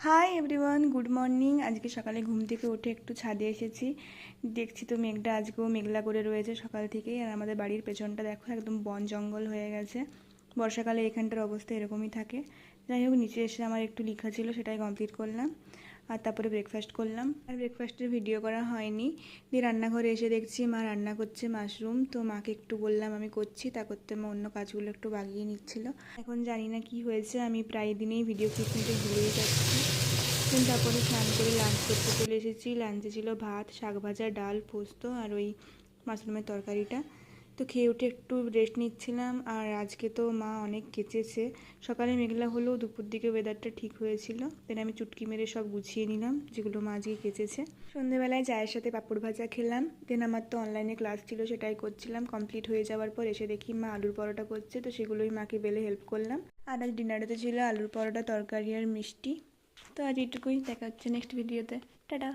Hi everyone, good morning. আজকে সকালে ঘুম থেকে উঠে একটু ছাদে এসেছি। দেখছি তো মেঘটা আজকেও মেঘলা করে রয়েছে সকাল থেকেই। আর আমাদের বাড়ির পেছনটা দেখো একদম বন জঙ্গল হয়ে গেছে। বর্ষাকালে এখানটার অবস্থা এরকমই থাকে। যাই হোক, নিচে এসে আমার একটু লেখা ছিল, সেটাই কমপ্লিট করলাম। আর তারপরে ব্রেকফাস্ট করলাম। আর ব্রেকফাস্টের ভিডিও করা হয়নি। দিয়ে রান্নাঘরে এসে দেখছি মা রান্না করছে মাশরুম। তো মাকে একটু বললাম আমি করছি, তা করতে মা অন্য কাজগুলো একটু বাগিয়ে নিচ্ছিল। এখন জানি না কি হয়েছে, আমি প্রায় দিনেই ভিডিও ক্লিপ নিতে ভুলেই যাচ্ছি। তারপরে স্নান করে লাঞ্চ করতে চলে এসেছি। লাঞ্চে ছিল ভাত, শাক ভাজা, ডাল, পোস্ত আর ওই মাশরুমের তরকারিটা। তো খেয়ে উঠে একটু রেস্ট নিচ্ছিলাম। আর আজকে তো মা অনেক কেচেছে। সকালে মেঘলা হলেও দুপুর দিকে ওয়েদারটা ঠিক হয়েছিল। দেন আমি চুটকি মেরে সব গুছিয়ে নিলাম যেগুলো মা আজকে কেচেছে। সন্ধ্যেবেলায় চায়ের সাথে পাঁপড় ভাজা খেলাম। দেন আমার তো অনলাইনে ক্লাস ছিল, সেটাই করছিলাম। কমপ্লিট হয়ে যাওয়ার পর এসে দেখি মা আলুর পরোটা করছে, তো সেগুলোই মাকে বেলে হেল্প করলাম। আর আজ ডিনারেতে ছিল আলুর পরোটা, তরকারি আর মিষ্টি। তো আজ এইটুকুই, দেখা হচ্ছে নেক্সট ভিডিওতে। টাটা।